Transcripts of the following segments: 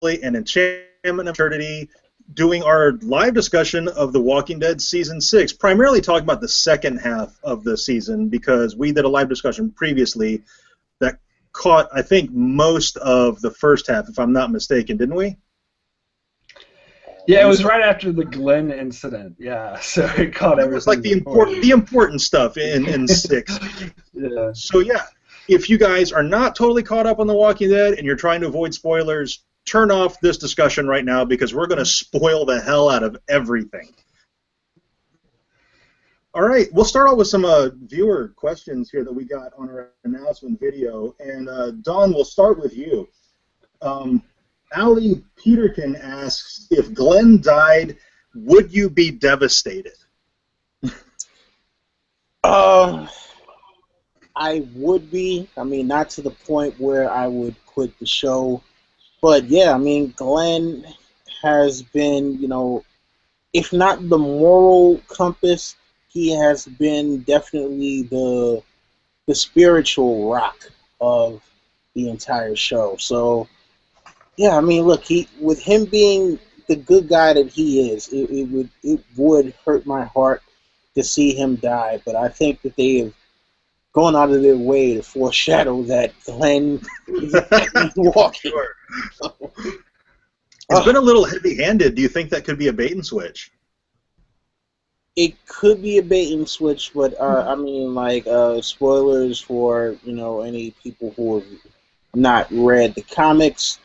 and Enchantment of Eternity, doing our live discussion of The Walking Dead Season 6, primarily talking about the second half of the season, because we did a live discussion previously that caught, I think, most of the first half, if I'm not mistaken, didn't we? Yeah, it was right after the Glenn incident. Yeah, so it caught everything. It was like the important stuff in 6. Yeah. So yeah, if you guys are not totally caught up on The Walking Dead and you're trying to avoid spoilers, turn off this discussion right now because we're going to spoil the hell out of everything. All right, we'll start out with some viewer questions here that we got on our announcement video. And Dawn, we'll start with you. Allie Peterkin asks, if Glenn died, would you be devastated? I would be. I mean, not to the point where I would quit the show. But, yeah, I mean, Glenn has been, you know, if not the moral compass, he has been definitely the spiritual rock of the entire show. So, yeah, I mean, look, with him being the good guy that he is, it would hurt my heart to see him die. But I think that they have gone out of their way to foreshadow that Glenn is walking. Sure. It's been a little heavy-handed. Do you think that could be a bait and switch? It could be a bait and switch, but I mean, like, spoilers for, you know, any people who have not read the comics.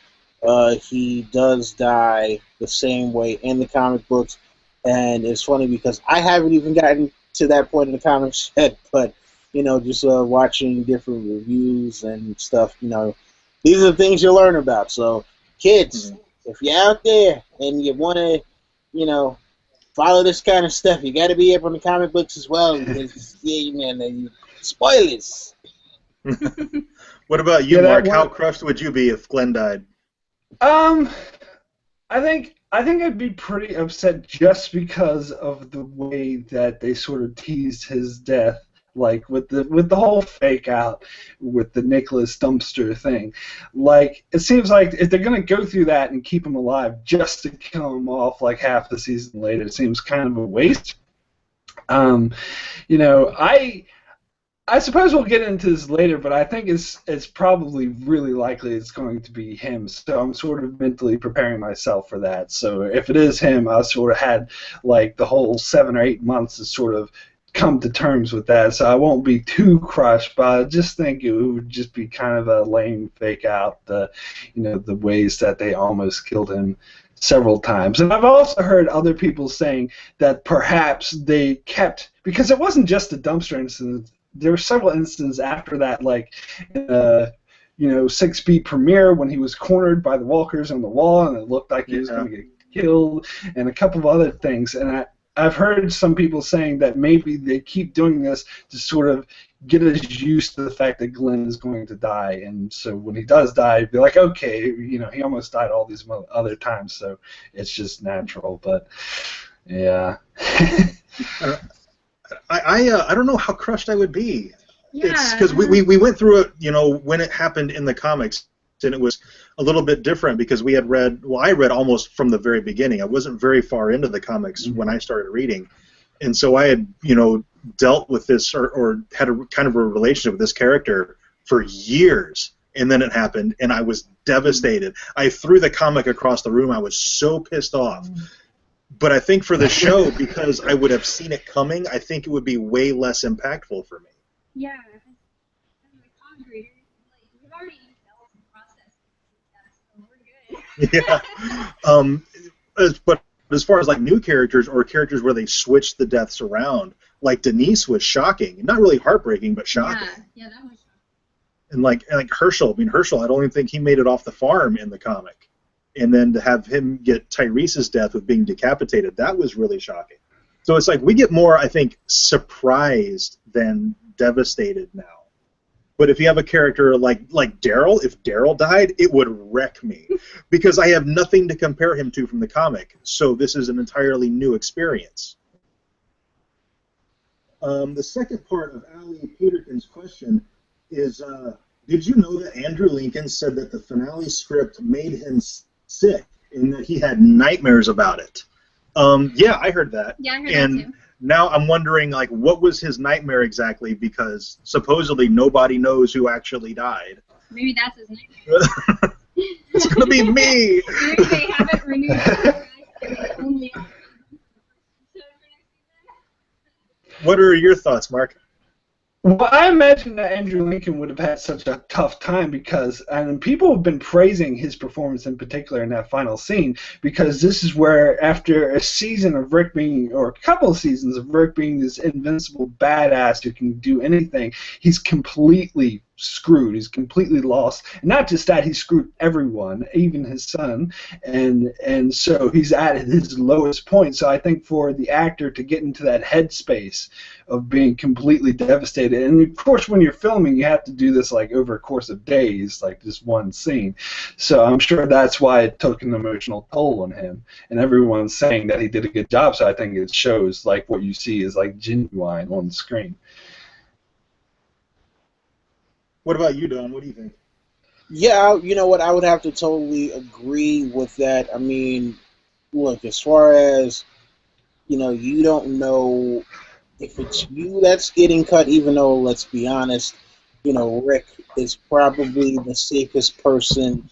He does die the same way in the comic books, and it's funny because I haven't even gotten to that point in the comics yet, but, you know, just watching different reviews and stuff, you know, these are the things you learn about. So, kids, if you're out there and you want to, you know, follow this kind of stuff, you got to be up on the comic books as well, because, yeah, man, spoilers. What about you, Mark? How crushed would you be if Glenn died? I think I'd be pretty upset just because of the way that they sort of teased his death, like with the whole fake out with the Nicholas dumpster thing. Like, it seems like if they're gonna go through that and keep him alive just to kill him off like half the season later, it seems kind of a waste. You know, I suppose we'll get into this later, but I think it's probably really likely it's going to be him. So I'm sort of mentally preparing myself for that. So if it is him, I sort of had like the whole 7 or 8 months to sort of come to terms with that. So I won't be too crushed, but I just think it would just be kind of a lame fake out the ways that they almost killed him several times. And I've also heard other people saying that perhaps they kept, because it wasn't just the dumpster incident. There were several instances after that, like, 6 feet premiere when he was cornered by the walkers on the wall and it looked like he was going to get killed, and a couple of other things. And I've heard some people saying that maybe they keep doing this to sort of get us used to the fact that Glenn is going to die. And so when he does die, be like, okay, you know, he almost died all these other times, so it's just natural. But, yeah. I don't know how crushed I would be. Yeah. It's because we went through it, you know, when it happened in the comics, and it was a little bit different because we had read, well, I read almost from the very beginning. I wasn't very far into the comics when I started reading, and so I had, you know, dealt with this or had a kind of a relationship with this character for years, and then it happened, and I was devastated. I threw the comic across the room. I was so pissed off. But I think for the show, because I would have seen it coming, I think it would be way less impactful for me. Yeah. I agree. We've already developed the process, so we're good. Yeah. But as far as like new characters or characters where they switch the deaths around, like Denise was shocking. Not really heartbreaking, but shocking. Yeah, that was shocking. And like Herschel, I don't even think he made it off the farm in the comic. And then to have him get Tyrese's death with being decapitated, that was really shocking. So it's like we get more, I think, surprised than devastated now. But if you have a character like Daryl, if Daryl died, it would wreck me because I have nothing to compare him to from the comic. So this is an entirely new experience. The second part of Allie Peterkin's question is, did you know that Andrew Lincoln said that the finale script made him sick and that he had nightmares about it. Yeah, I heard that. Yeah, I heard and that too. now I'm wondering, like, what was his nightmare exactly? Because supposedly nobody knows who actually died. Maybe that's his nightmare. It's gonna be me. Maybe they haven't renewed the contract only. What are your thoughts, Mark? Well, I imagine that Andrew Lincoln would have had such a tough time because, and people have been praising his performance in particular in that final scene, because this is where, after a season of Rick being, or a couple of seasons of Rick being this invincible badass who can do anything, he's completely screwed. He's completely lost. And not just that, he screwed everyone, even his son, and so he's at his lowest point. So I think for the actor to get into that headspace of being completely devastated, and of course when you're filming you have to do this like over a course of days, like this one scene, so I'm sure that's why it took an emotional toll on him, and everyone's saying that he did a good job, so I think it shows like what you see is like genuine on the screen. What about you, Don? What do you think? Yeah, you know what? I would have to totally agree with that. I mean, look, as far as, you don't know if it's you that's getting cut, even though, let's be honest, Rick is probably the safest person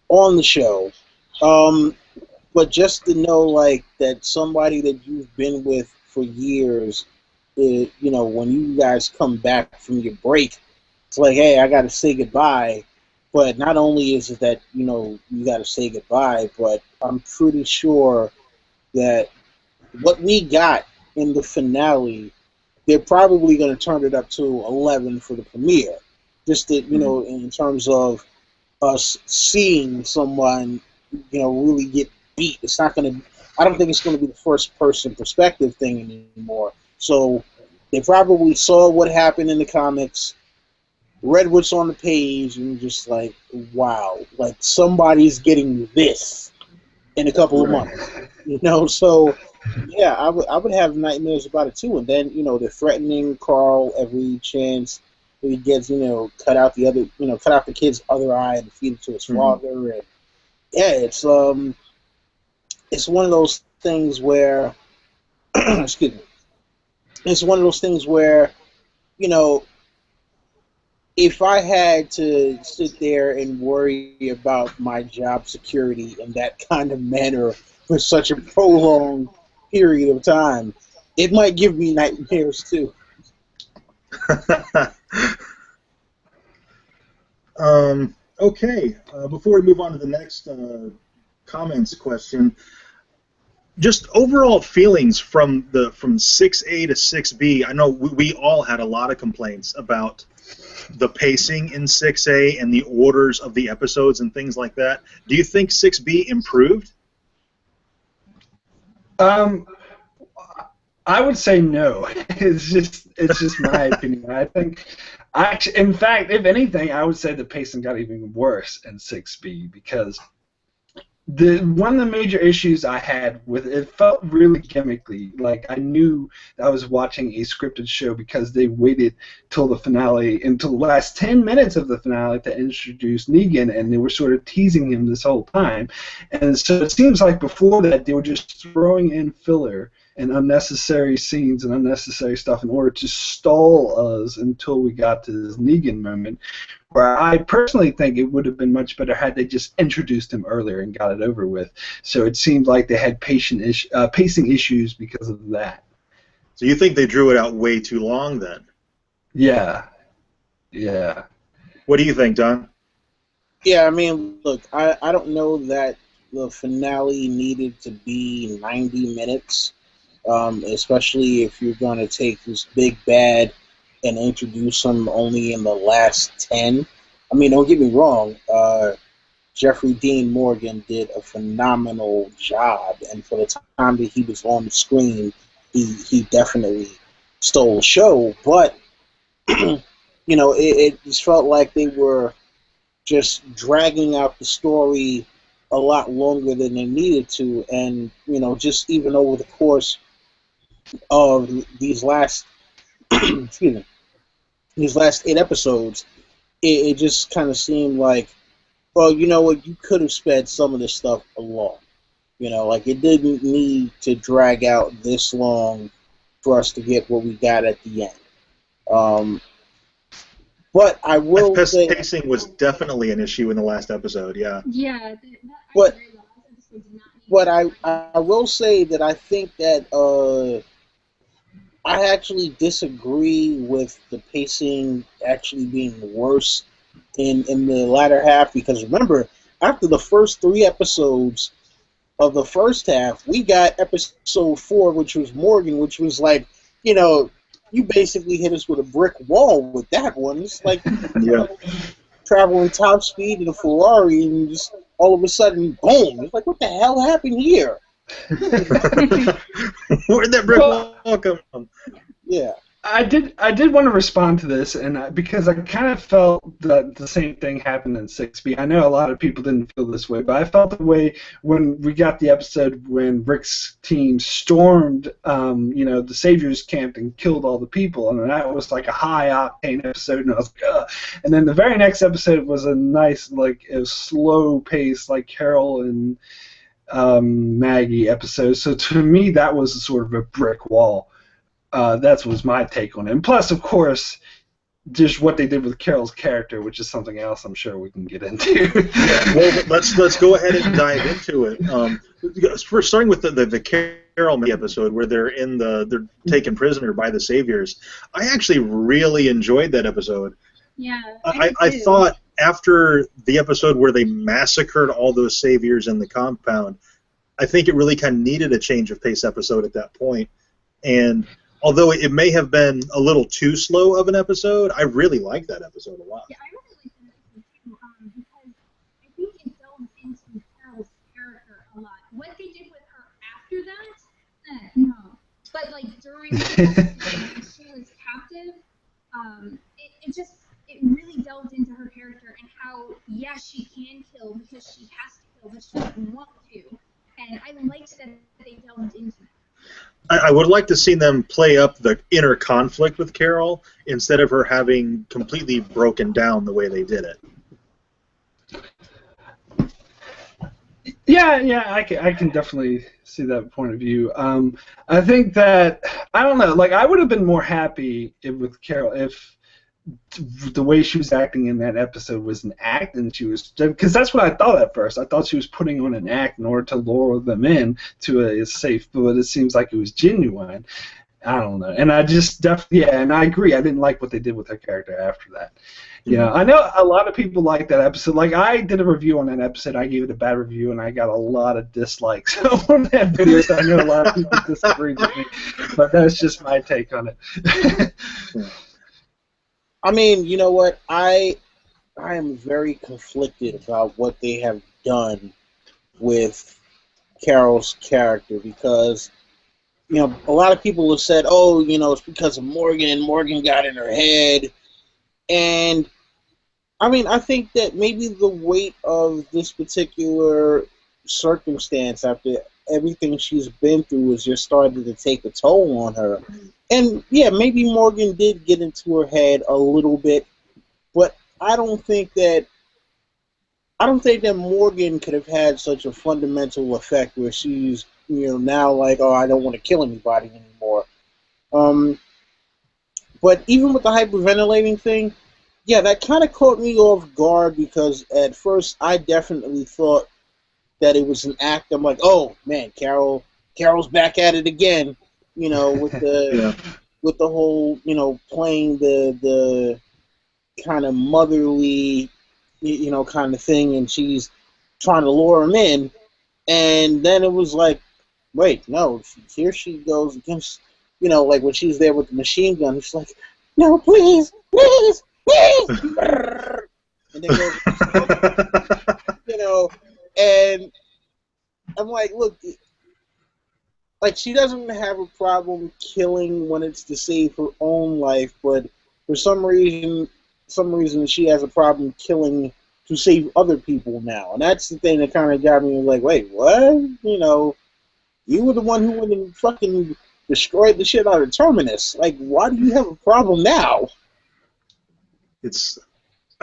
on the show. But just to know, like, that somebody that you've been with for years, when you guys come back from your break, it's like, hey, I got to say goodbye. But not only is it that, you got to say goodbye, but I'm pretty sure that what we got in the finale, they're probably going to turn it up to 11 for the premiere. Just that, in terms of us seeing someone, really get beat. It's not going to, I don't think it's going to be the first person perspective thing anymore. So they probably saw what happened in the comics, read what's on the page, and just like, wow, like somebody's getting this in a couple of months, So yeah, I would have nightmares about it too. And then they're threatening Carl every chance he gets, cut out the kid's other eye and feed it to his father. And yeah, it's one of those things where, excuse me, it's one of those things where, if I had to sit there and worry about my job security in that kind of manner for such a prolonged period of time, it might give me nightmares too. Okay, before we move on to the next comments question, just overall feelings from 6A to 6B. I know we all had a lot of complaints about the pacing in 6A and the orders of the episodes and things like that. Do you think 6B improved? I would say no. It's just my opinion. I think, in fact, if anything, I would say the pacing got even worse in 6B because one of the major issues I had with it felt really gimmicky. Like I knew I was watching a scripted show because they waited till the finale, until the last 10 minutes of the finale to introduce Negan, and they were sort of teasing him this whole time. And so it seems like before that they were just throwing in filler and unnecessary scenes and unnecessary stuff in order to stall us until we got to this Negan moment, where I personally think it would have been much better had they just introduced him earlier and got it over with. So it seemed like they had pacing issues because of that. So you think they drew it out way too long then? Yeah. Yeah. What do you think, Don? Yeah, I mean, look, I don't know that the finale needed to be 90 minutes, especially if you're going to take this big bad and introduce him only in the last 10. I mean, don't get me wrong, Jeffrey Dean Morgan did a phenomenal job, and for the time that he was on the screen, he definitely stole the show, but, it just felt like they were just dragging out the story a lot longer than they needed to, and, just even over the course of these last, excuse me, these last 8 episodes, it just kind of seemed like well, you know what, you could have sped some of this stuff along. You know, like it didn't need to drag out this long for us to get what we got at the end. But I will say, pacing was definitely an issue in the last episode. Yeah. Yeah, but agree. The last episode did not need but to I will say that I think that I actually disagree with the pacing actually being worse in the latter half, because remember, after the first 3 episodes of the first half, we got episode 4, which was Morgan, which was like, you know, you basically hit us with a brick wall with that one. It's like Yeah. traveling top speed in a Ferrari, and just all of a sudden, boom! It's like, what the hell happened here? Where'd that brick wall come from? Yeah. I did want to respond to this, and because I kind of felt that the same thing happened in 6B. I know a lot of people didn't feel this way, but I felt the way when we got the episode when Rick's team stormed, the Saviors camp and killed all the people, and that was like a high octane episode, and I was like, ugh. And then the very next episode was a nice, like, a slow pace, like Carol and Maggie episode. So to me, that was sort of a brick wall. That was my take on it. And plus, of course, just what they did with Carol's character, which is something else I'm sure we can get into. Well, let's go ahead and dive into it. We're starting with the Carol episode where they're taken prisoner by the Saviors. I actually really enjoyed that episode. Yeah. I thought after the episode where they massacred all those Saviors in the compound, I think it really kind of needed a change of pace episode at that point. And although it may have been a little too slow of an episode, I really liked that episode a lot. Yeah, I really liked that episode too, because I think it delved into Carol's character a lot. What they did with her after that, no. But like during the episode when she was captive, it really delved into her character and how, yes, she can kill because she has to kill, but she doesn't want to. And I liked that they delved into that. I would like to see them play up the inner conflict with Carol instead of her having completely broken down the way they did it. Yeah, I can definitely see that point of view. I think that, I don't know, like, I would have been more happy with Carol if the way she was acting in that episode was an act, and she was, because that's what I thought at first. I thought she was putting on an act in order to lure them in to a safe, but it seems like it was genuine. I don't know, and I just definitely, yeah, and I agree. I didn't like what they did with her character after that. You know, I know a lot of people like that episode. Like, I did a review on that episode. I gave it a bad review, and I got a lot of dislikes on that video. So I know a lot of people disagreed with me, but that's just my take on it. I mean, you know what? I am very conflicted about what they have done with Carol's character, because, you know, a lot of people have said, oh, you know, it's because of Morgan. Morgan got in her head. And, I mean, I think that maybe the weight of this particular circumstance after everything she's been through is just starting to take a toll on her. And, yeah, maybe Morgan did get into her head a little bit, but I don't think that Morgan could have had such a fundamental effect where she's, you know, now like, oh, I don't want to kill anybody anymore. But even with the hyperventilating thing, yeah, that kind of caught me off guard, because at first I definitely thought that it was an act. I'm like, oh man, Carol's back at it again, you know, with the with the whole, you know, playing the kind of motherly, you know, kind of thing, and she's trying to lure him in, and then it was like, wait, no, here she goes against, you know, like when she's there with the machine gun, she's like, no, please, please, please, and then goes, you know, and I'm like, look, like, she doesn't have a problem killing when it's to save her own life, but for some reason she has a problem killing to save other people now. And that's the thing that kind of got me like, wait, what? You know, you were the one who went and fucking destroyed the shit out of Terminus. Like, why do you have a problem now?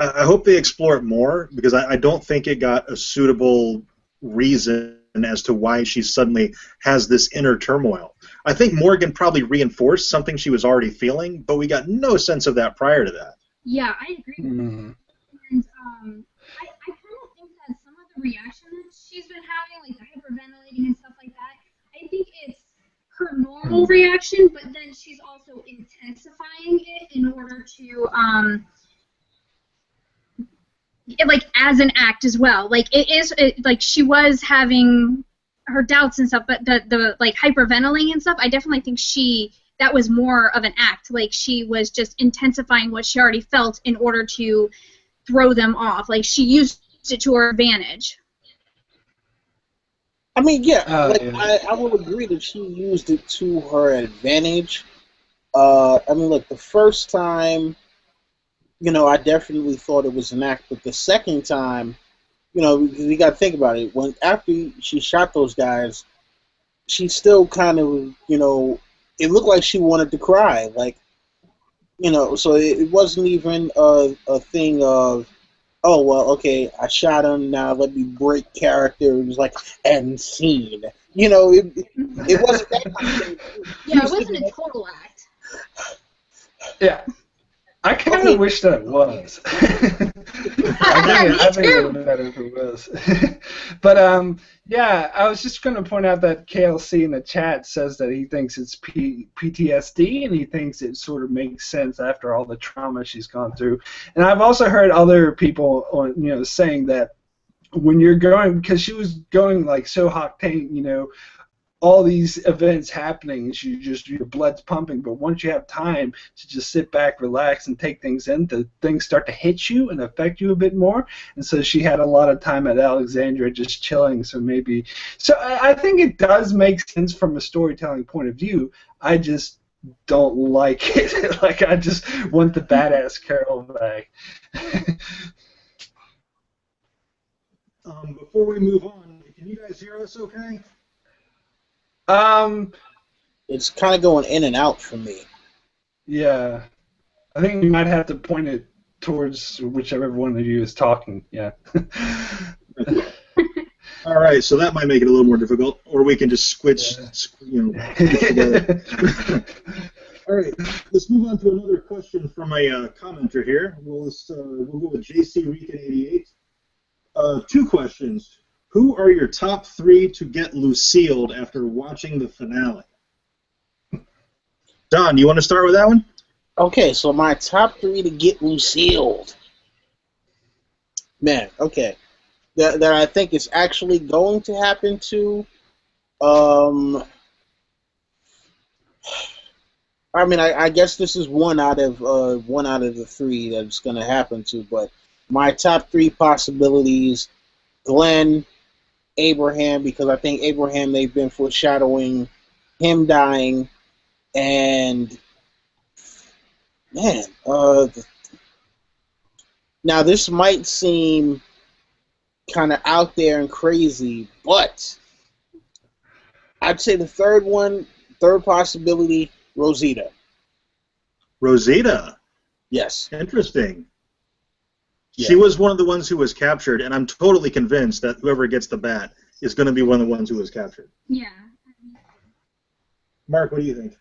I hope they explore it more, because I don't think it got a suitable reason as to why she suddenly has this inner turmoil. I think Morgan probably reinforced something she was already feeling, but we got no sense of that prior to that. Yeah, I agree with you. And I kind of think that some of the reaction that she's been having, like the hyperventilating and stuff like that, I think it's her normal reaction, but then she's also intensifying it in order to, like, as an act as well. Like, like, she was having her doubts and stuff, but the like, hyperventilating and stuff, I definitely think that was more of an act. Like, she was just intensifying what she already felt in order to throw them off. Like, she used it to her advantage. I mean, yeah, I will agree that she used it to her advantage. I mean, look, the first time, you know, I definitely thought it was an act, but the second time, you know, you got to think about it. After she shot those guys, she still kind of, you know, it looked like she wanted to cry, like, you know. So it wasn't even a thing of, oh, well, okay, I shot him, now let me break character. It was like, end scene. You know, it wasn't that kind of thing. Yeah, it wasn't a total act. Yeah. I kind of wish that it was. I think it would be better if it was. But, yeah, I was just going to point out that KLC in the chat says that he thinks it's PTSD, and he thinks it sort of makes sense after all the trauma she's gone through. And I've also heard other people, you know, saying that when you're going, because she was going like so octane, you know, all these events happening, and your blood's pumping. But once you have time to just sit back, relax, and take things in, things start to hit you and affect you a bit more. And so she had a lot of time at Alexandria just chilling. So I think it does make sense from a storytelling point of view. I just don't like it. Like, I just want the badass Carol back. Before we move on, can you guys hear us okay? It's kind of going in and out for me. Yeah. I think you might have to point it towards whichever one of you is talking. Yeah. All right, so that might make it a little more difficult, or we can just switch, you know, together. All right, let's move on to another question from a commenter here. We'll go with JC Rican 88. Two questions. Who are your top 3 to get Lucille'd after watching the finale? Don, you want to start with that one? Okay, so my top 3 to get Lucille'd. Man, okay. That I think is actually going to happen to. I mean, I guess this is one out of the 3 that's going to happen to. But my top 3 possibilities: Glenn, Abraham, because I think Abraham, they've been foreshadowing him dying, and man, now this might seem kind of out there and crazy, but I'd say the third possibility, Rosita. Rosita? Yes. Interesting. Yeah. She was one of the ones who was captured, and I'm totally convinced that whoever gets the bat is going to be one of the ones who was captured. Yeah. Mark, what do you think?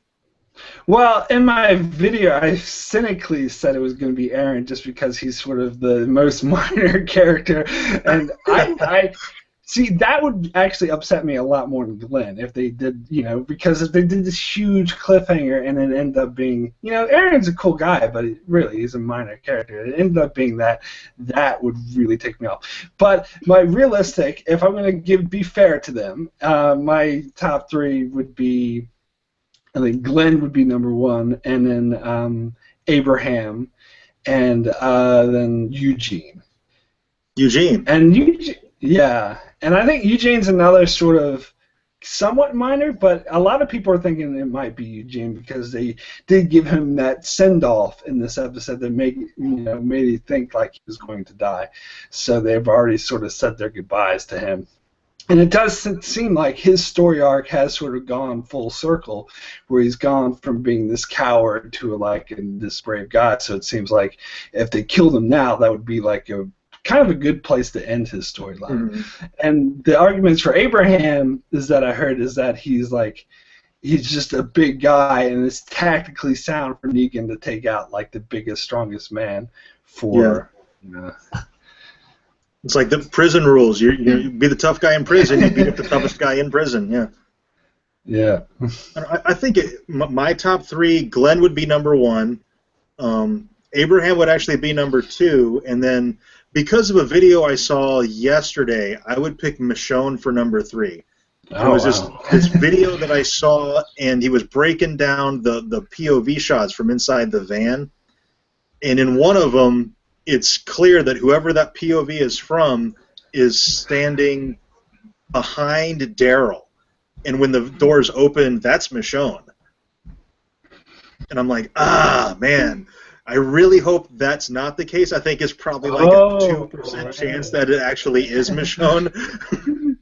Well, in my video, I cynically said it was going to be Aaron just because he's sort of the most minor character, and I see that would actually upset me a lot more than Glenn if they did, you know, because if they did this huge cliffhanger and it ended up being, you know, Aaron's a cool guy, but he's a minor character. It ended up being that would really take me off. But my realistic, if I'm going to be fair to them, my top 3 would be, I think Glenn would be number 1, and then Abraham, and then Eugene. And Eugene, yeah. And I think Eugene's another sort of somewhat minor, but a lot of people are thinking it might be Eugene because they did give him that send-off in this episode that made you think like he was going to die. So they've already sort of said their goodbyes to him. And it does seem like his story arc has sort of gone full circle, where he's gone from being this coward to this brave guy. So it seems like if they killed him now, that would be like a kind of a good place to end his storyline. Mm-hmm. And the arguments for Abraham is that I heard is that he's just a big guy, and it's tactically sound for Negan to take out like the biggest, strongest man for. Yeah. It's like the prison rules. You be the tough guy in prison. You beat up the toughest guy in prison. Yeah. Yeah. I think my top three. Glenn would be number one. Abraham would actually be number two, and then because of a video I saw yesterday, I would pick Michonne for number three. It was this video that I saw, and he was breaking down the POV shots from inside the van, and in one of them, it's clear that whoever that POV is from is standing behind Daryl. And when the doors open, that's Michonne. And I'm like, man, I really hope that's not the case. I think it's probably like a 2% chance that it actually is Michonne.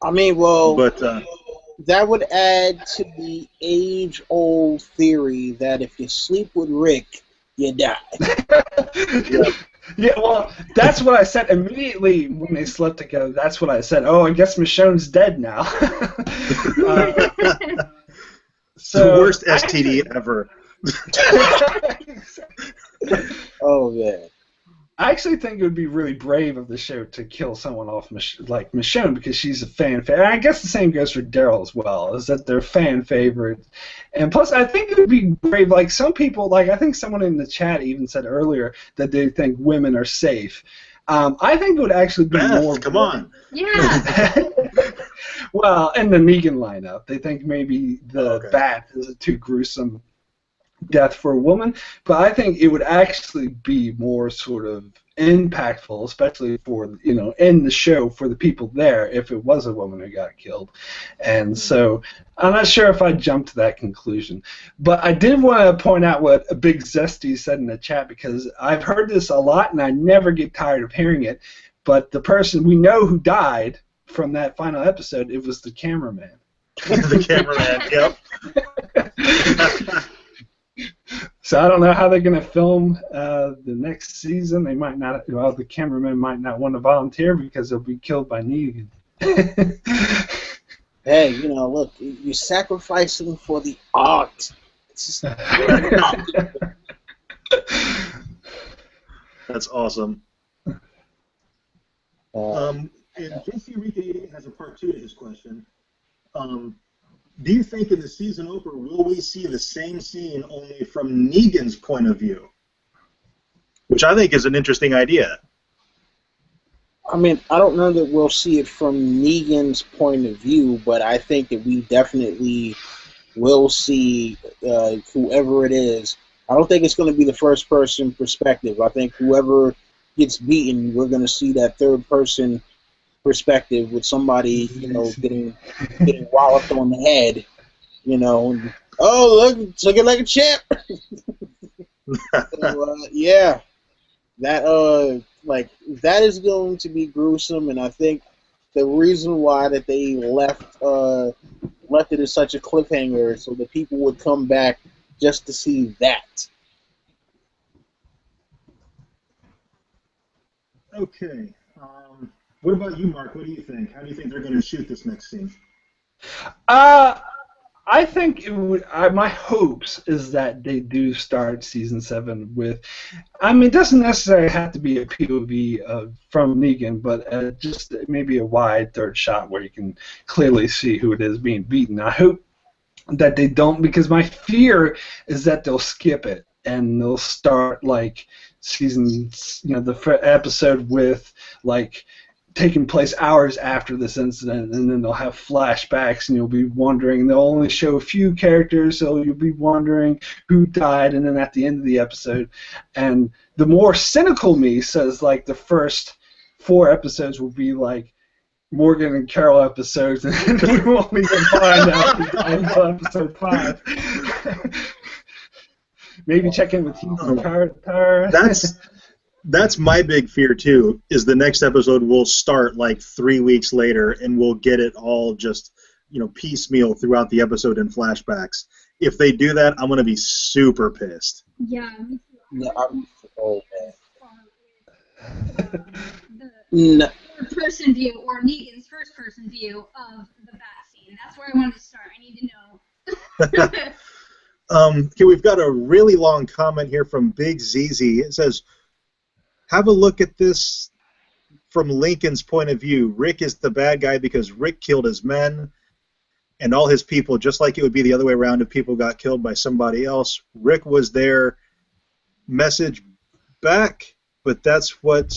I mean, well, but that would add to the age-old theory that if you sleep with Rick, you die. Yeah, well, that's what I said immediately when they slept together. That's what I said. Oh, I guess Michonne's dead now. So the worst STD ever. Oh, man. I actually think it would be really brave of the show to kill someone off like Michonne because she's a fan favorite. I guess the same goes for Daryl as well, is that they're fan favorites. And plus, I think it would be brave. Like some people, like I think someone in the chat even said earlier that they think women are safe. I think it would actually be more. Come on. Yeah. Well, in the Negan lineup, they think maybe the bat is a too gruesome death for a woman, but I think it would actually be more sort of impactful, especially for, in the show for the people there if it was a woman who got killed. And so I'm not sure if I'd jump to that conclusion. But I did want to point out what a Big Zesty said in the chat, because I've heard this a lot and I never get tired of hearing it. But the person we know who died from that final episode, it was the cameraman. The cameraman, yep. So I don't know how they're going to film the next season. They might not. Well, the cameraman might not want to volunteer because they'll be killed by Negan. Hey, look, you're sacrificing for the art. That's awesome. And JC Enrique has a part two to his question. Do you think in the season opener will we see the same scene only from Negan's point of view? Which I think is an interesting idea. I mean, I don't know that we'll see it from Negan's point of view, but I think that we definitely will see whoever it is. I don't think it's going to be the first-person perspective. I think whoever gets beaten, we're going to see that third-person perspective with somebody, getting walloped on the head, and, oh, look, took it like a champ. So, yeah, that that is going to be gruesome, and I think the reason why that they left it as such a cliffhanger so that people would come back just to see that. Okay. What about you, Mark? What do you think? How do you think they're going to shoot this next scene? I think it would. My hopes is that they do start season 7 with. I mean, it doesn't necessarily have to be a POV from Negan, but just maybe a wide third shot where you can clearly see who it is being beaten. I hope that they don't, because my fear is that they'll skip it and they'll start like season, the episode with like taking place hours after this incident, and then they'll have flashbacks, and you'll be wondering. They'll only show a few characters, so you'll be wondering who died, and then at the end of the episode, and the more cynical me says like the first 4 episodes will be like Morgan and Carol episodes, and we won't even find out until episode 5. Maybe check in with Heath and Carter. That's my big fear too. Is the next episode will start like 3 weeks later, and we'll get it all just piecemeal throughout the episode in flashbacks. If they do that, I'm gonna be super pissed. Yeah, me too. No, I'm oh man. The No. third-person view or Negan's first-person view of the bat scene. That's where I wanted to start. I need to know. Okay, we've got a really long comment here from Big ZZ. It says, have a look at this from Lincoln's point of view. Rick is the bad guy because Rick killed his men and all his people, just like it would be the other way around if people got killed by somebody else. Rick was their message back, but that's what?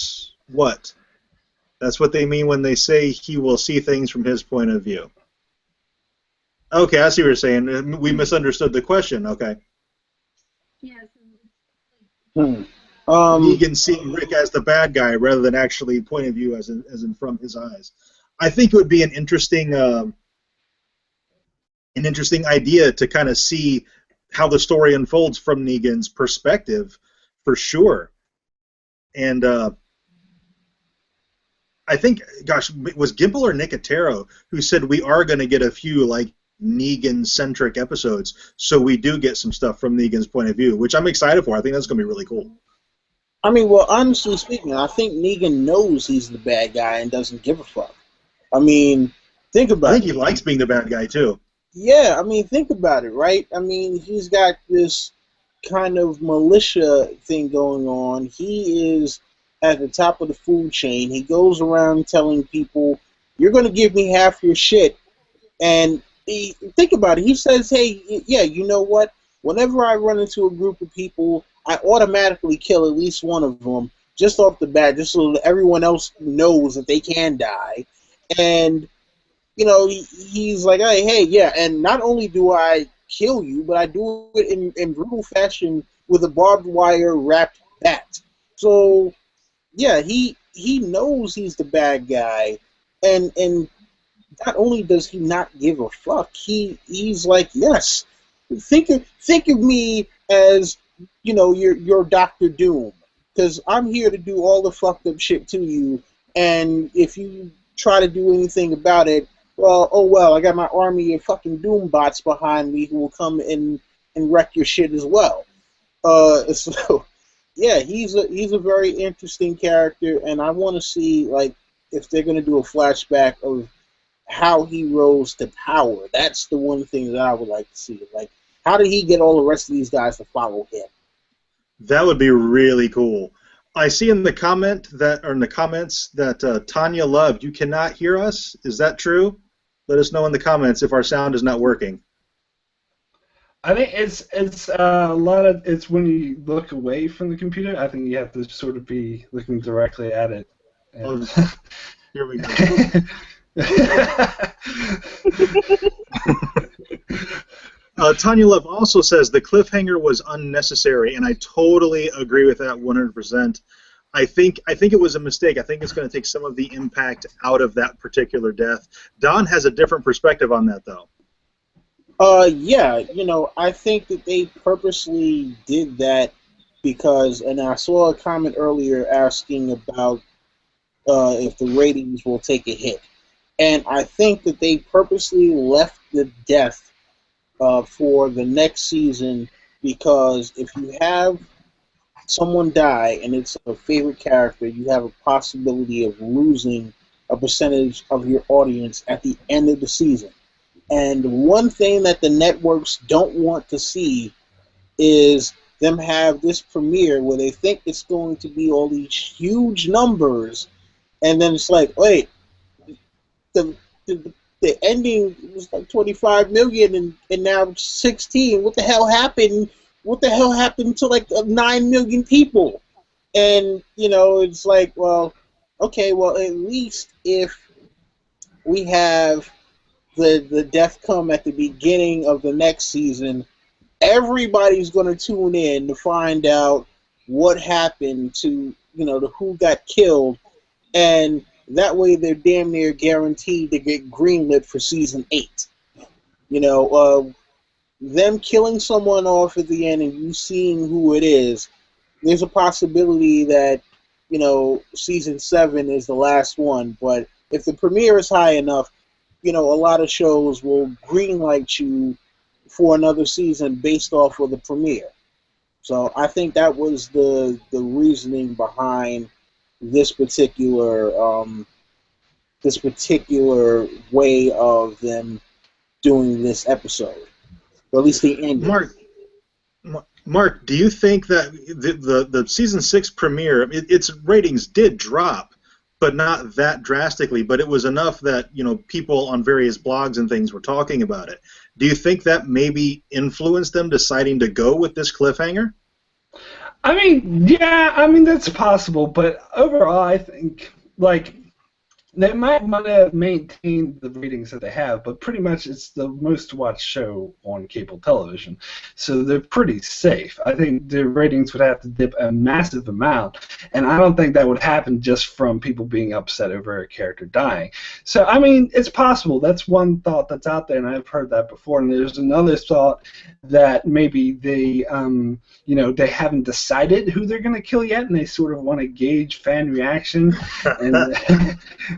That's what they mean when they say he will see things from his point of view. Okay, I see what you're saying. We misunderstood the question. Okay. Yeah. So Negan seeing Rick as the bad guy rather than actually point of view as in from his eyes. I think it would be an interesting idea to kind of see how the story unfolds from Negan's perspective, for sure. And I think, gosh, it was Gimple or Nicotero who said we are going to get a few like Negan-centric episodes, so we do get some stuff from Negan's point of view, which I'm excited for. I think that's going to be really cool. I mean, well, honestly speaking, I think Negan knows he's the bad guy and doesn't give a fuck. I mean, think about it. I think he likes being the bad guy, too. Yeah, I mean, think about it, right? I mean, he's got this kind of militia thing going on. He is at the top of the food chain. He goes around telling people, you're going to give me half your shit. And think about it. He says, hey, yeah, you know what? Whenever I run into a group of people, I automatically kill at least one of them just off the bat, just so that everyone else knows that they can die. And, he's like, hey, yeah, and not only do I kill you, but I do it in brutal fashion with a barbed wire wrapped bat. So, yeah, he knows he's the bad guy, and not only does he not give a fuck, he's like, yes, think of me as your Dr. Doom, because I'm here to do all the fucked up shit to you, and if you try to do anything about it, well, I got my army of fucking Doom bots behind me who will come and wreck your shit as well. So yeah, he's a very interesting character, and I want to see like if they're gonna do a flashback of how he rose to power. That's the one thing that I would like to see. Like, how did he get all the rest of these guys to follow him? That would be really cool. I see in the comments that Tanya loved. You cannot hear us. Is that true? Let us know in the comments if our sound is not working. I think it's a lot of it's when you look away from the computer. I think you have to sort of be looking directly at it. And Here we go. Tanya Love also says the cliffhanger was unnecessary, and I totally agree with that 100%. I think it was a mistake. I think it's going to take some of the impact out of that particular death. Don has a different perspective on that, though. Yeah, I think that they purposely did that because, and I saw a comment earlier asking about if the ratings will take a hit. And I think that they purposely left the death for the next season because if you have someone die and it's a favorite character, you have a possibility of losing a percentage of your audience at the end of the season. And one thing that the networks don't want to see is them have this premiere where they think it's going to be all these huge numbers, and then it's like, wait, the ending was like 25 million and now 16. What the hell happened? What the hell happened to like 9 million people? And it's like, well, okay, well at least if we have the death come at the beginning of the next season, everybody's going to tune in to find out what happened to to who got killed, and that way they're damn near guaranteed to get greenlit for season 8. Them killing someone off at the end and you seeing who it is, there's a possibility that season 7 is the last one. But if the premiere is high enough, a lot of shows will greenlight you for another season based off of the premiere. So I think that was the reasoning behind this particular way of them doing this episode, or at least the ending. Mark, do you think that the season 6 premiere, its ratings did drop, but not that drastically, but it was enough that people on various blogs and things were talking about it. Do you think that maybe influenced them deciding to go with this cliffhanger? I mean, yeah, that's possible, but overall, I think they might want to maintain the ratings that they have, but pretty much it's the most watched show on cable television, so they're pretty safe. I think their ratings would have to dip a massive amount, and I don't think that would happen just from people being upset over a character dying. So, it's possible. That's one thought that's out there, and I've heard that before. And there's another thought that maybe they, they haven't decided who they're going to kill yet, and they sort of want to gauge fan reaction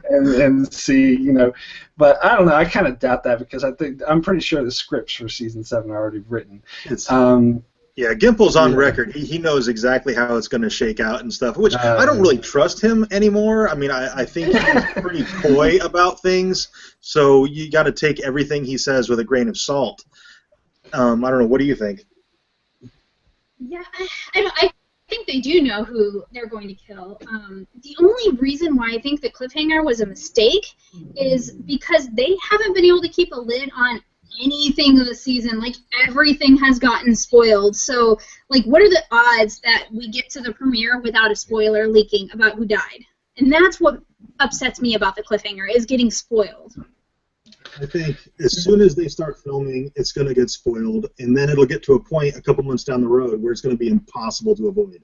and see, but I don't know. I kind of doubt that because I'm pretty sure the scripts for season 7 are already written. Yeah, Gimple's on record. He knows exactly how it's going to shake out and stuff, which I don't really trust him anymore. I think he's pretty coy about things, so you got to take everything he says with a grain of salt. I don't know. What do you think? Yeah, I think they do know who they're going to kill. The only reason why I think the cliffhanger was a mistake is because they haven't been able to keep a lid on anything this season. Everything has gotten spoiled. So, what are the odds that we get to the premiere without a spoiler leaking about who died? And that's what upsets me about the cliffhanger, is getting spoiled. I think as soon as they start filming, it's going to get spoiled, and then it'll get to a point a couple months down the road where it's going to be impossible to avoid.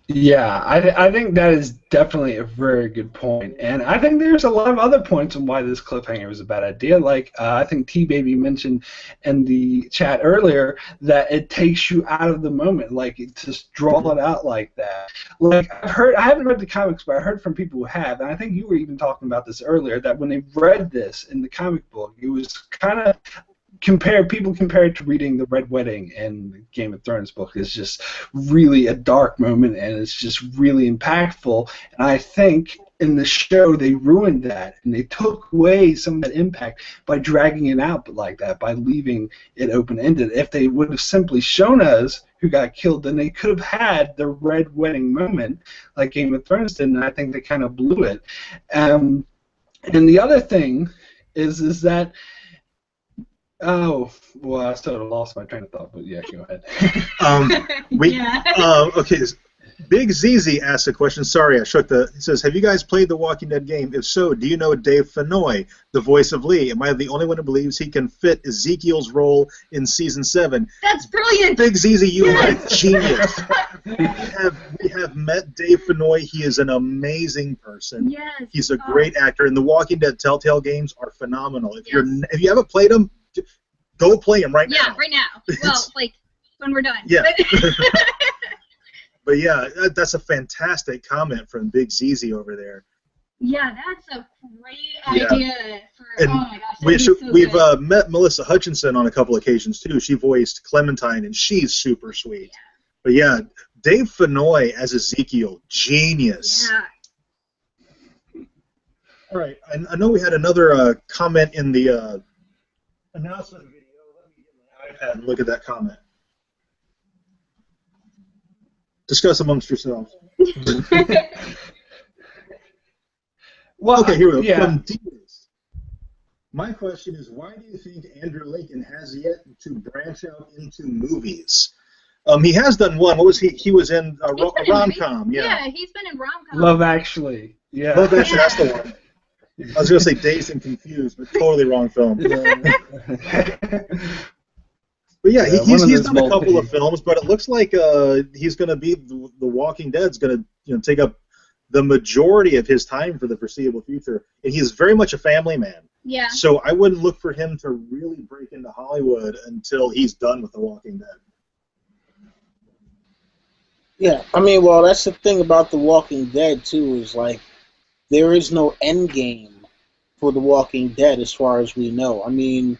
Yeah, I think that is definitely a very good point, and I think there's a lot of other points on why this cliffhanger was a bad idea. I think T-Baby mentioned in the chat earlier that it takes you out of the moment, just draw it out like that. I haven't read the comics, but I heard from people who have, and I think you were even talking about this earlier, that when they read this in the comic book, it was kind of people compare it to reading the Red Wedding and the Game of Thrones book. It's just really a dark moment, and it's just really impactful. And I think in the show they ruined that, and they took away some of that impact by dragging it out like that, by leaving it open-ended. If they would have simply shown us who got killed, then they could have had the Red Wedding moment like Game of Thrones did, and I think they kind of blew it. And the other thing is that I sort of lost my train of thought, but yeah, go ahead. Okay, Big ZZ asks a question. Sorry, I shook the... He says, have you guys played the Walking Dead game? If so, do you know Dave Fennoy, the voice of Lee? Am I the only one who believes he can fit Ezekiel's role in Season 7? That's brilliant! Big ZZ, you are a genius. We have met Dave Fennoy. He is an amazing person. Yes. He's a great actor, and the Walking Dead Telltale games are phenomenal. If you haven't played them, go play them right now. Yeah, right now. Well, when we're done. Yeah. But yeah, that's a fantastic comment from Big ZZ over there. Yeah, that's a great idea. And oh my gosh, we've met Melissa Hutchinson on a couple occasions too. She voiced Clementine, and she's super sweet. Yeah. But yeah, Dave Fennoy as Ezekiel, genius. Yeah. All right, I know we had another comment in the announcement video. Let me get my iPad and look at that comment. Discuss amongst yourselves. Well, okay, here we go. Yeah. From Diaz. My question is, why do you think Andrew Lincoln has yet to branch out into movies? He has done one. What was he? He was in a rom-com. Yeah, he's been in rom-com. Love Actually. Yeah. Love Actually, that's the one. I was going to say Dazed and Confused, but totally wrong film. But yeah, he's done a couple of films, but it looks like he's going to be the Walking Dead's going to take up the majority of his time for the foreseeable future, and he's very much a family man. Yeah. So I wouldn't look for him to really break into Hollywood until he's done with The Walking Dead. Yeah, I mean, well, that's the thing about The Walking Dead too. Is like there is no end game for The Walking Dead as far as we know. I mean,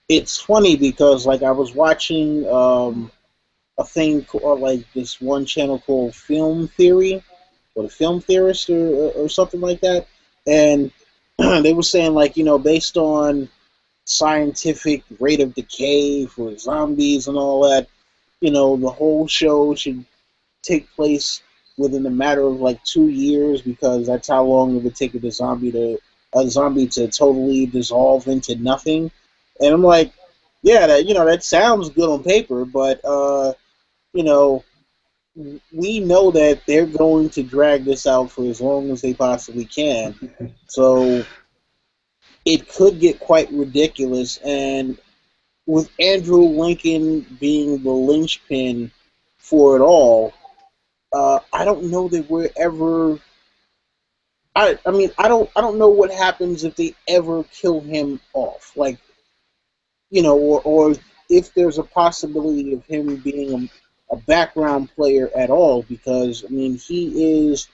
it's funny because like I was watching a thing or like this one channel called Film Theory or the Film Theorist or something like that, and they were saying like based on scientific rate of decay for zombies and all that, the whole show should take place within a matter of like 2 years because that's how long it would take a zombie to totally dissolve into nothing. And I'm like, yeah, that sounds good on paper, but you know we know that they're going to drag this out for as long as they possibly can. So it could get quite ridiculous. And with Andrew Lincoln being the linchpin for it all, I don't know that we're ever. I mean, I don't know what happens if they ever kill him off. Like, or if there's a possibility of him being a background player at all, because, I mean, he is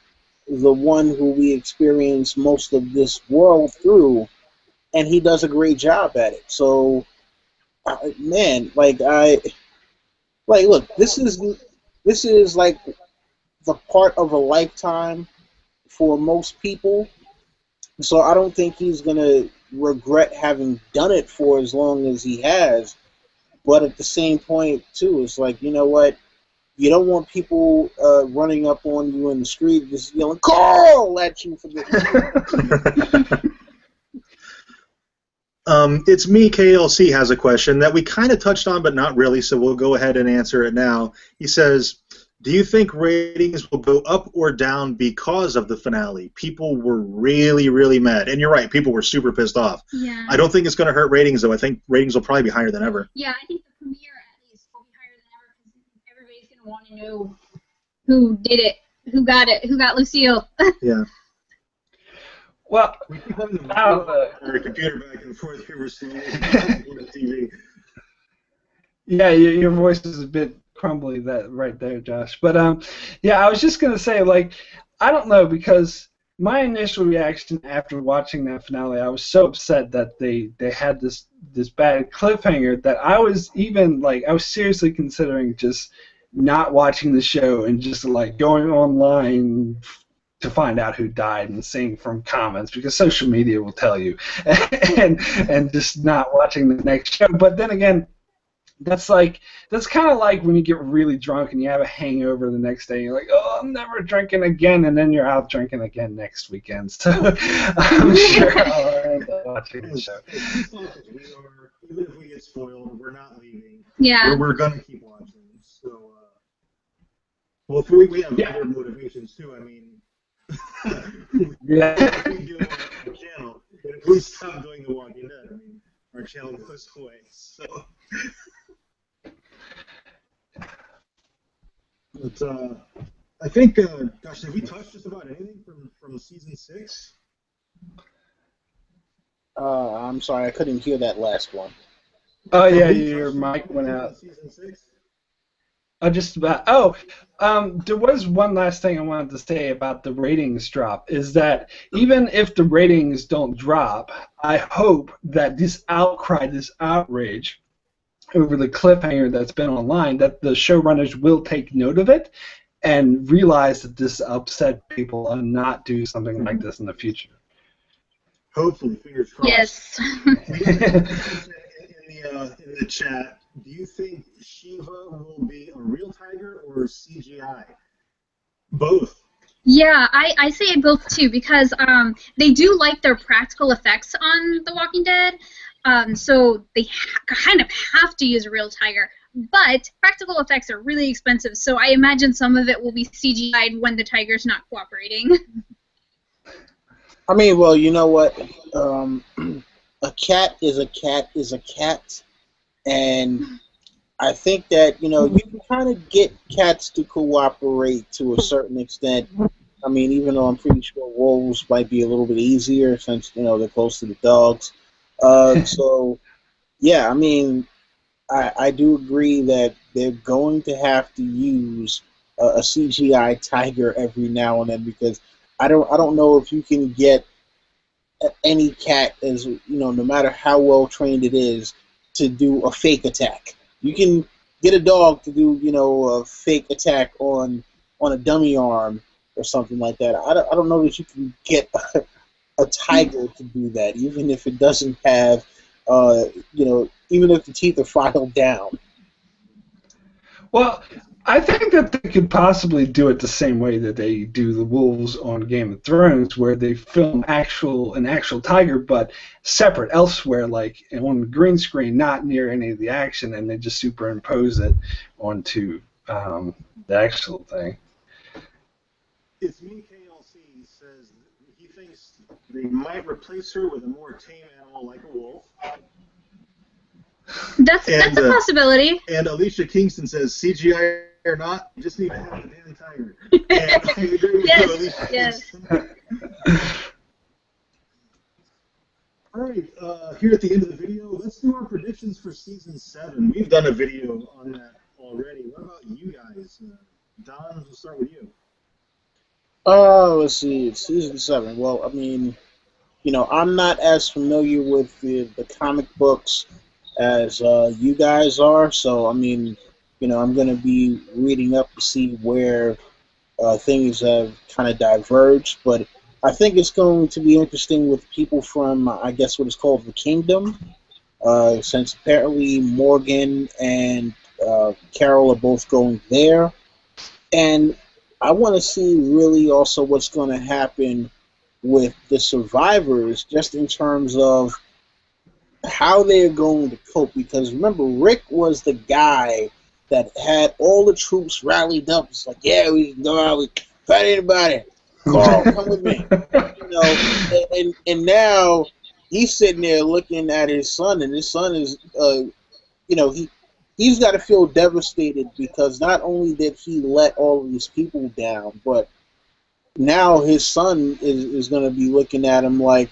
the one who we experience most of this world through, and he does a great job at it. So, man, look, this is like the part of a lifetime for most people. So I don't think he's gonna regret having done it for as long as he has. But at the same point, too, it's like, you know what? You don't want people running up on you in the street just yelling "Carl" at you for the. It's me, KLC, has a question that we kind of touched on, but not really, so we'll go ahead and answer it now. He says, do you think ratings will go up or down because of the finale? People were really, really mad. And you're right, people were super pissed off. Yeah. I don't think it's going to hurt ratings, though. I think ratings will probably be higher than ever. Yeah, I think the premiere at least will be higher than ever because everybody's going to want to know who did it, who got Lucille. Yeah. Well, We keep having to our computer back and forth here. We're slowly on the TV. Yeah, your voice is a bit crumbly right there, Josh. But yeah, I was just gonna say, like, I don't know, because my initial reaction after watching that finale, I was so upset that they had this bad cliffhanger that I was seriously considering just not watching the show and just like going online to find out who died and seeing from comments, because social media will tell you, and just not watching the next show. But then again, that's kind of like when you get really drunk and you have a hangover the next day. You're like, oh, I'm never drinking again, and then you're out drinking again next weekend. So I'm sure I'll end up watching the show. Even if we get spoiled, we're not leaving. Yeah. We're gonna keep watching. So, well, if we have other motivations too. I mean, Yeah. we do our channel, and if we stop doing The Walking Dead, I mean, our channel goes away. So. But I think, gosh, have we touched just about anything from season 6? I'm sorry, I couldn't hear that last one. Oh yeah, your mic went out. Season 6? Just about. There was one last thing I wanted to say about the ratings drop, is that even if the ratings don't drop, I hope that this outcry, this outrage over the cliffhanger that's been online, that the showrunners will take note of it and realize that this upset people and not do something like this in the future. Hopefully, fingers crossed. Yes. In the chat, do you think Shiva will be a real tiger or CGI? Both. Yeah, I say both too, because they do like their practical effects on The Walking Dead, so they kind of have to use a real tiger. But practical effects are really expensive, so I imagine some of it will be CGI'd when the tiger's not cooperating. I mean, well, you know what? A cat is a cat is a cat, and I think that, you can kind of get cats to cooperate to a certain extent. I mean, even though I'm pretty sure wolves might be a little bit easier since, they're close to the dogs. So, yeah, I mean, I do agree that they're going to have to use a CGI tiger every now and then, because I don't know if you can get any cat, as you know, no matter how well trained it is, to do a fake attack. You can get a dog to do, you know, a fake attack on a dummy arm or something like that. I don't know that you can get a tiger to do that, even if it doesn't have, you know, even if the teeth are filed down. Well, I think that they could possibly do it the same way that they do the wolves on Game of Thrones, where they film an actual tiger, but separate elsewhere, like on the green screen, not near any of the action, and they just superimpose it onto the actual thing. It's me, KLC says he thinks they might replace her with a more tame animal like a wolf. That's a possibility. And Alicia Kingston says, CGI or not, you just need to have the damn tiger. And I agree with you, Alicia Kingston. All right, here at the end of the video, let's do our predictions for Season 7. We've done a video on that already. What about you guys? Don, we'll start with you. Let's see, Season 7. Well, I mean, you know, I'm not as familiar with the comic books as you guys are, so I mean, you know, I'm going to be reading up to see where things have kind of diverged, but I think it's going to be interesting with people from, I guess, what is called the Kingdom, since apparently Morgan and Carol are both going there, and I want to see really also what's going to happen with the survivors, just in terms of how they're going to cope, because remember, Rick was the guy that had all the troops rallied up. It's like, yeah, we can go out, we can fight anybody. Carl, come with me. You know, and now he's sitting there looking at his son, and his son is, you know, he's got to feel devastated, because not only did he let all of these people down, but now his son is going to be looking at him like,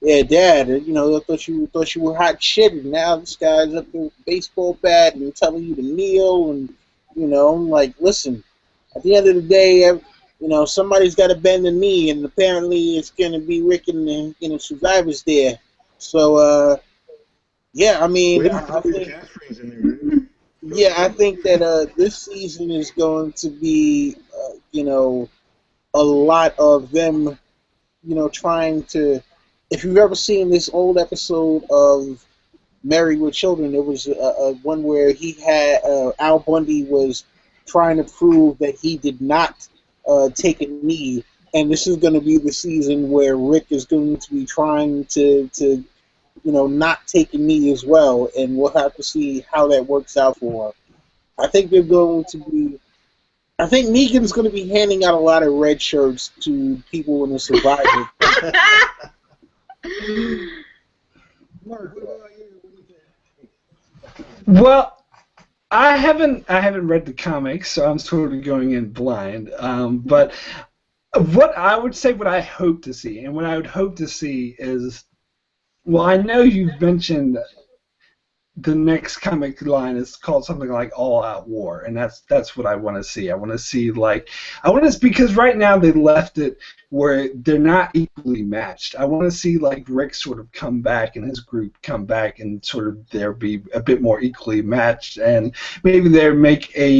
yeah, Dad, you know, I thought you were hot shit, and now this guy's up there with a baseball bat and telling you to kneel, and, you know, I'm like, listen, at the end of the day, you know, somebody's got to bend the knee, and apparently it's going to be Rick and the, you know, survivors there. So, yeah, I mean, I think, yeah, I think that this season is going to be, you know, a lot of them, you know, trying to. If you've ever seen this old episode of Married with Children, there was one where he had Al Bundy was trying to prove that he did not take a knee, and this is going to be the season where Rick is going to be trying to you know, not take a knee as well, and we'll have to see how that works out for him. I think they're going to be. I think Negan's going to be handing out a lot of red shirts to people in the Survivor. Mark, what about you? What do you think? Well, I haven't read the comics, so I'm sort of going in blind. But what I would say, what I hope to see, and what I would hope to see is, well, I know you've mentioned the next comic line is called something like All Out War, and that's what I want to see. I want to see, like, because right now they left it where they're not equally matched. I want to see, like, Rick sort of come back and his group come back and sort of there be a bit more equally matched, and maybe they make a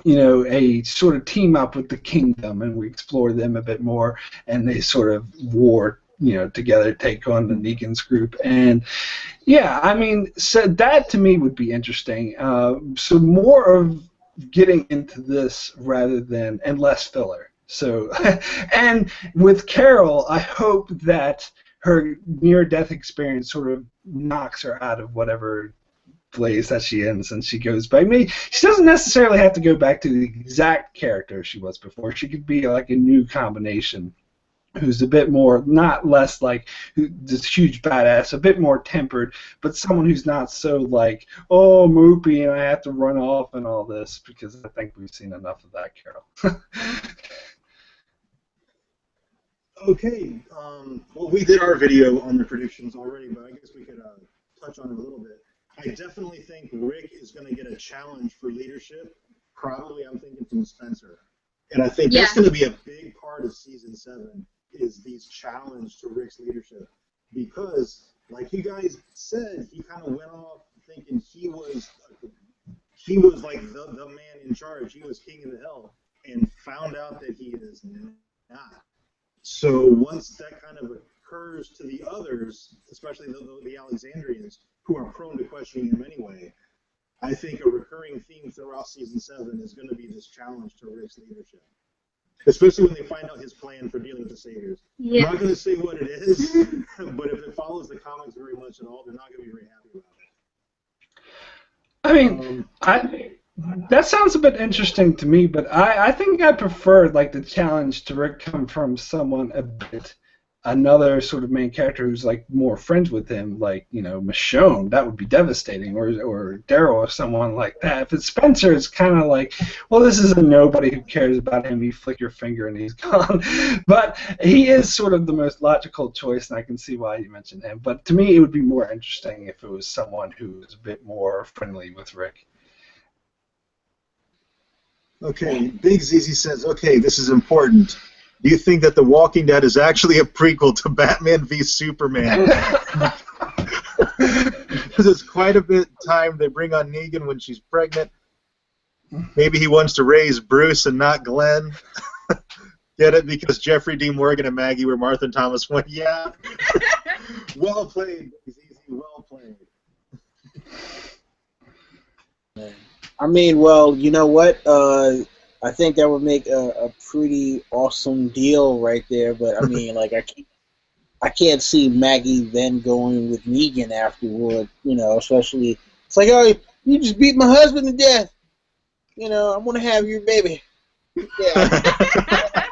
you know, a sort of team up with the Kingdom, and we explore them a bit more, and they sort of war, you know, together, take on the Negan's group. And yeah, I mean, so that to me would be interesting. So more of getting into this rather than, and less filler. So, and with Carol, I hope that her near-death experience sort of knocks her out of whatever place that she ends, and she goes by me. She doesn't necessarily have to go back to the exact character she was before. She could be like a new combination who's a bit more, not less like this huge badass, a bit more tempered, but someone who's not so like, oh, moopy, and I have to run off and all this, because I think we've seen enough of that, Carol. Okay, well, we did our video on the predictions already, but I guess we could touch on it a little bit. I definitely think Rick is going to get a challenge for leadership. probably I'm thinking from Spencer. And I think that's going to be a big part of Season 7 is these challenge to Rick's leadership. Because, like you guys said, he kind of went off thinking he was like the man in charge. He was king of the hill, and found out that he is not. So once that kind of occurs to the others, especially the Alexandrians, who are prone to questioning him anyway, I think a recurring theme throughout Season 7 is going to be this challenge to Rick's leadership. Especially when they find out his plan for dealing with the Saviors. Yeah. I'm not going to say what it is, but if it follows the comics very much at all, they're not going to be very happy about it. I mean, that sounds a bit interesting to me, but I think I prefer like the challenge to Rick come from someone another sort of main character who's like more friends with him, like, you know, Michonne. That would be devastating, or Daryl, or someone like that. If it's Spencer, it's kind of like, well, this is a nobody who cares about him. You flick your finger and he's gone. But he is sort of the most logical choice, and I can see why you mentioned him. But to me, it would be more interesting if it was someone who was a bit more friendly with Rick. Okay, Big ZZ says, okay, this is important. Do you think that The Walking Dead is actually a prequel to Batman v Superman? Because it's quite a bit time they bring on Negan when she's pregnant. Maybe he wants to raise Bruce and not Glenn. Get it? Because Jeffrey D. Morgan and Maggie were Martha and Thomas went, yeah. Well played, Big ZZ, well played. I mean, well, you know what? I think that would make a pretty awesome deal right there. But I mean, like, I can't see Maggie then going with Negan afterward. You know, especially it's like, oh, you just beat my husband to death. You know, I want to have your baby. Yeah.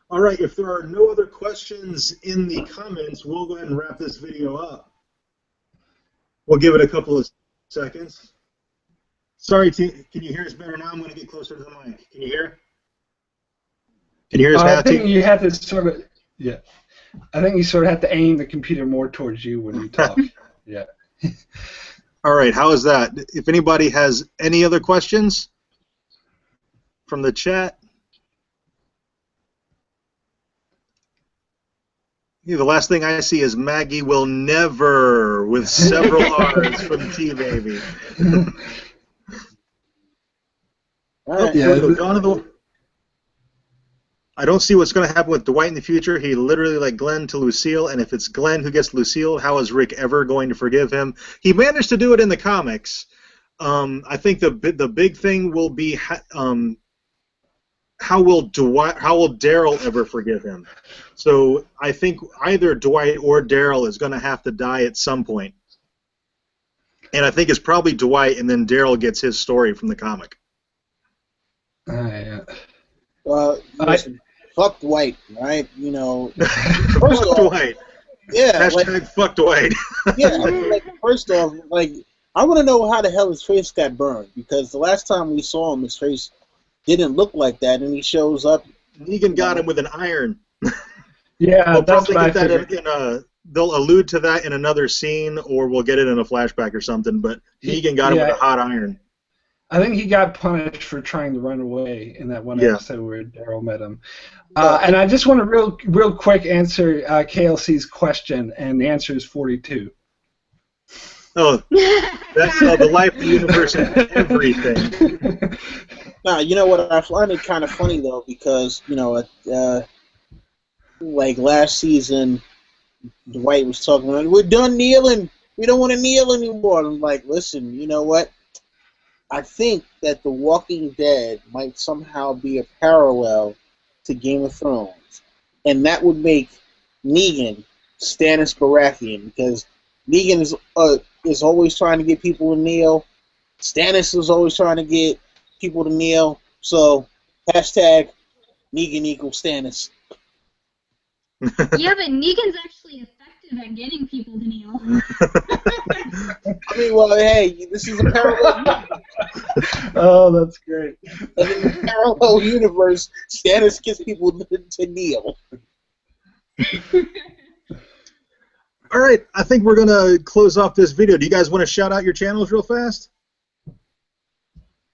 All right. If there are no other questions in the comments, we'll go ahead and wrap this video up. We'll give it a couple of seconds. Sorry, can you hear us better now? I'm going to get closer to the mic. Can you hear? Can you hear us now, I think you have to sort of, yeah. I think you sort of have to aim the computer more towards you when you talk. Yeah. All right, how is that? If anybody has any other questions from the chat. Yeah, the last thing I see is Maggie will never, with several R's from T-Baby. I don't see what's going to happen with Dwight in the future. He literally like Glenn to Lucille, and if it's Glenn who gets Lucille, how is Rick ever going to forgive him? He managed to do it in the comics. I think the big thing will be how will Daryl ever forgive him? So I think either Dwight or Daryl is going to have to die at some point. And I think it's probably Dwight, and then Daryl gets his story from the comic. Yeah. Listen, fuck Dwight, right? You know, fuck Dwight. Yeah. Hashtag fuck Dwight. Yeah. I mean, like, first off, like, I want to know how the hell his face got burned, because the last time we saw him, his face didn't look like that, and he shows up. Negan got him with an iron. Yeah, that's what I figured. They'll allude to that in another scene, or we'll get it in a flashback or something, but Negan got him with a hot iron. I think he got punished for trying to run away in that one episode where Daryl met him. And I just want to real quick answer KLC's question, and the answer is 42. Oh, that's the life, the universe, and everything. Now, you know what? I find it kind of funny, though, because, you know, like last season, Dwight was talking about, we're done kneeling. We don't want to kneel anymore. And I'm like, listen, you know what? I think that The Walking Dead might somehow be a parallel to Game of Thrones. And that would make Negan Stannis Baratheon, because Negan is always trying to get people to kneel. Stannis is always trying to get people to kneel. So, hashtag Negan equals Stannis. Yeah, but Negan's actually effective at getting people to kneel. I mean, well, hey, this is a parallel universe. Oh, that's great. In a parallel universe, Stannis gets people to kneel. All right, I think we're going to close off this video. Do you guys want to shout out your channels real fast?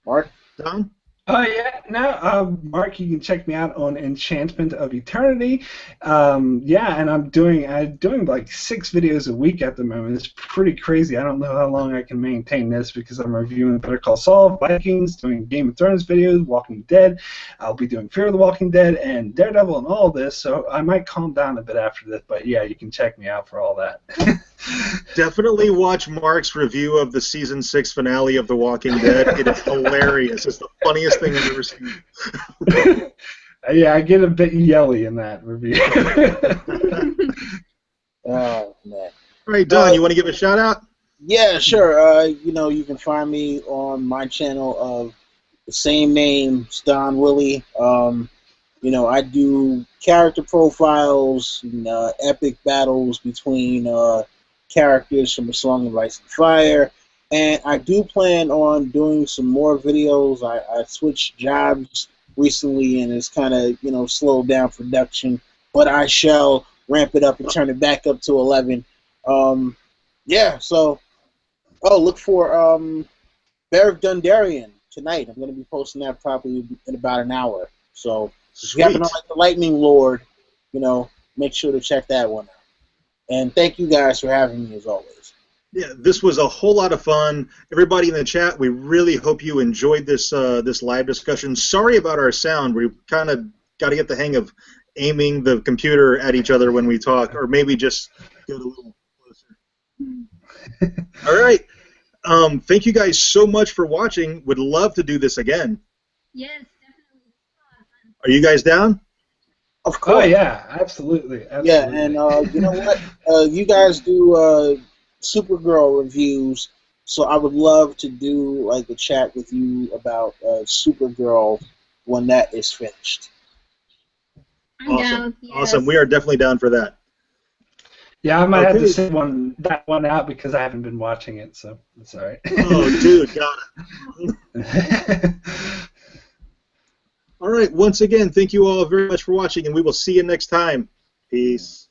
Mark? Don? Oh yeah, no, Mark, you can check me out on Enchantment of Eternity. Yeah, and I'm doing like 6 videos a week at the moment. It's pretty crazy. I don't know how long I can maintain this because I'm reviewing Better Call Saul, Vikings, doing Game of Thrones videos, Walking Dead. I'll be doing Fear of the Walking Dead and Daredevil and all this, so I might calm down a bit after this. But yeah, you can check me out for all that. Definitely watch Mark's review of the season 6 finale of The Walking Dead. It is hilarious. It's the funniest thing I've ever seen. Yeah, I get a bit yelly in that review. Oh, man. All right, Don, you want to give a shout out? Yeah, sure. You can find me on my channel of the same name, it's Don Willi. I do character profiles and epic battles between characters from A Song of Ice and Fire, and I do plan on doing some more videos. I switched jobs recently, and it's kind of slowed down production, but I shall ramp it up and turn it back up to 11. So look for Beric Dondarrion tonight. I'm going to be posting that probably in about an hour. So if you happen to like the Lightning Lord, make sure to check that one out. And thank you guys for having me as always. Yeah, this was a whole lot of fun. Everybody in the chat, we really hope you enjoyed this this live discussion. Sorry about our sound. We kind of got to get the hang of aiming the computer at each other when we talk, or maybe just get a little closer. All right. Thank you guys so much for watching. Would love to do this again. Yes, definitely. Are you guys down? Of course. Oh yeah, absolutely. Yeah, and you know what? You guys do Supergirl reviews, so I would love to do like a chat with you about Supergirl when that is finished. I'm down. Yes. Awesome. We are definitely down for that. Yeah, I might have to Okay. sit that one out because I haven't been watching it, so it's all right. Oh, dude, got it. All right. Once again, thank you all very much for watching, and we will see you next time. Peace.